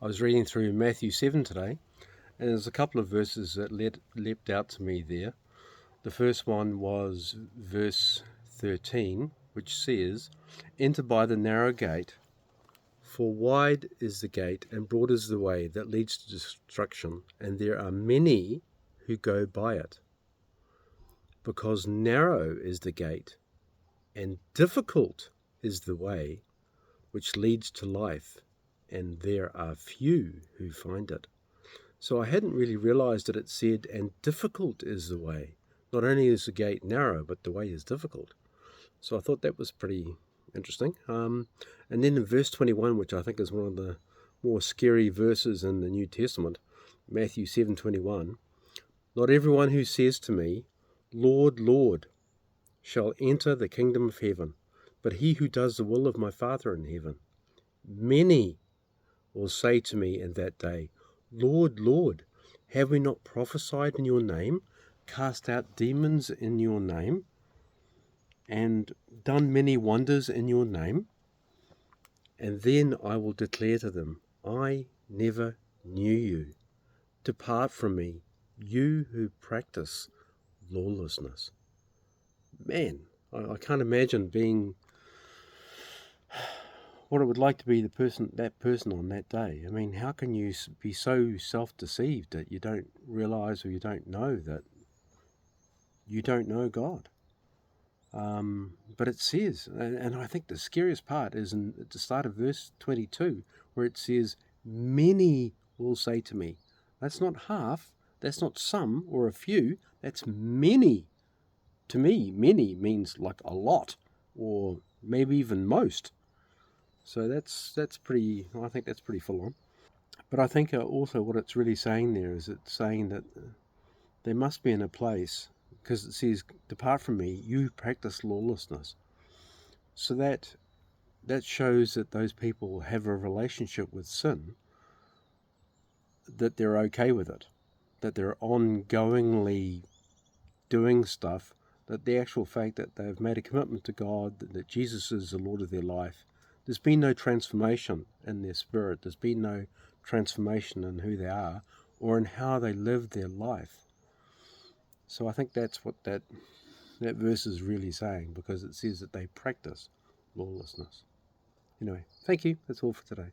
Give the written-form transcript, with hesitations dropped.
I was reading through Matthew 7 today, and there's a couple of verses that leapt out to me there. The first one was verse 13, which says, "Enter by the narrow gate, for wide is the gate and broad is the way that leads to destruction, and there are many who go by it. Because narrow is the gate and difficult is the way which leads to life, and there are few who find it." So I hadn't really realized that it said, and difficult is the way. Not only is the gate narrow, but the way is difficult. So I thought that was pretty interesting. And then in verse 21, which I think is one of the more scary verses in the New Testament, Matthew 7:21, "Not everyone who says to me, 'Lord, Lord,' shall enter the kingdom of heaven, but he who does the will of my Father in heaven. Many will say to me in that day, 'Lord, Lord, have we not prophesied in your name, cast out demons in your name, and done many wonders in your name?' And then I will declare to them, 'I never knew you. Depart from me, you who practice lawlessness.'" Man, I can't imagine being what it would like to be that person on that day. I mean, how can you be so self-deceived that you don't realize or you don't know that you don't know God? But it says, and I think the scariest part is at the start of verse 22, where it says, "Many will say to me." That's not half, that's not some or a few, that's many. To me, many means like a lot, or maybe even most. So that's pretty. I think that's pretty full on. But I think also what it's really saying there is it's saying that they must be in a place, because it says, "Depart from me, you who practice lawlessness." So that shows that those people have a relationship with sin, that they're okay with it, that they're ongoingly doing stuff, that the actual fact that they've made a commitment to God, that Jesus is the Lord of their life, there's been no transformation in their spirit, there's been no transformation in who they are or in how they live their life. So I think that's what that verse is really saying, because it says that they practice lawlessness. Anyway, thank you. That's all for today.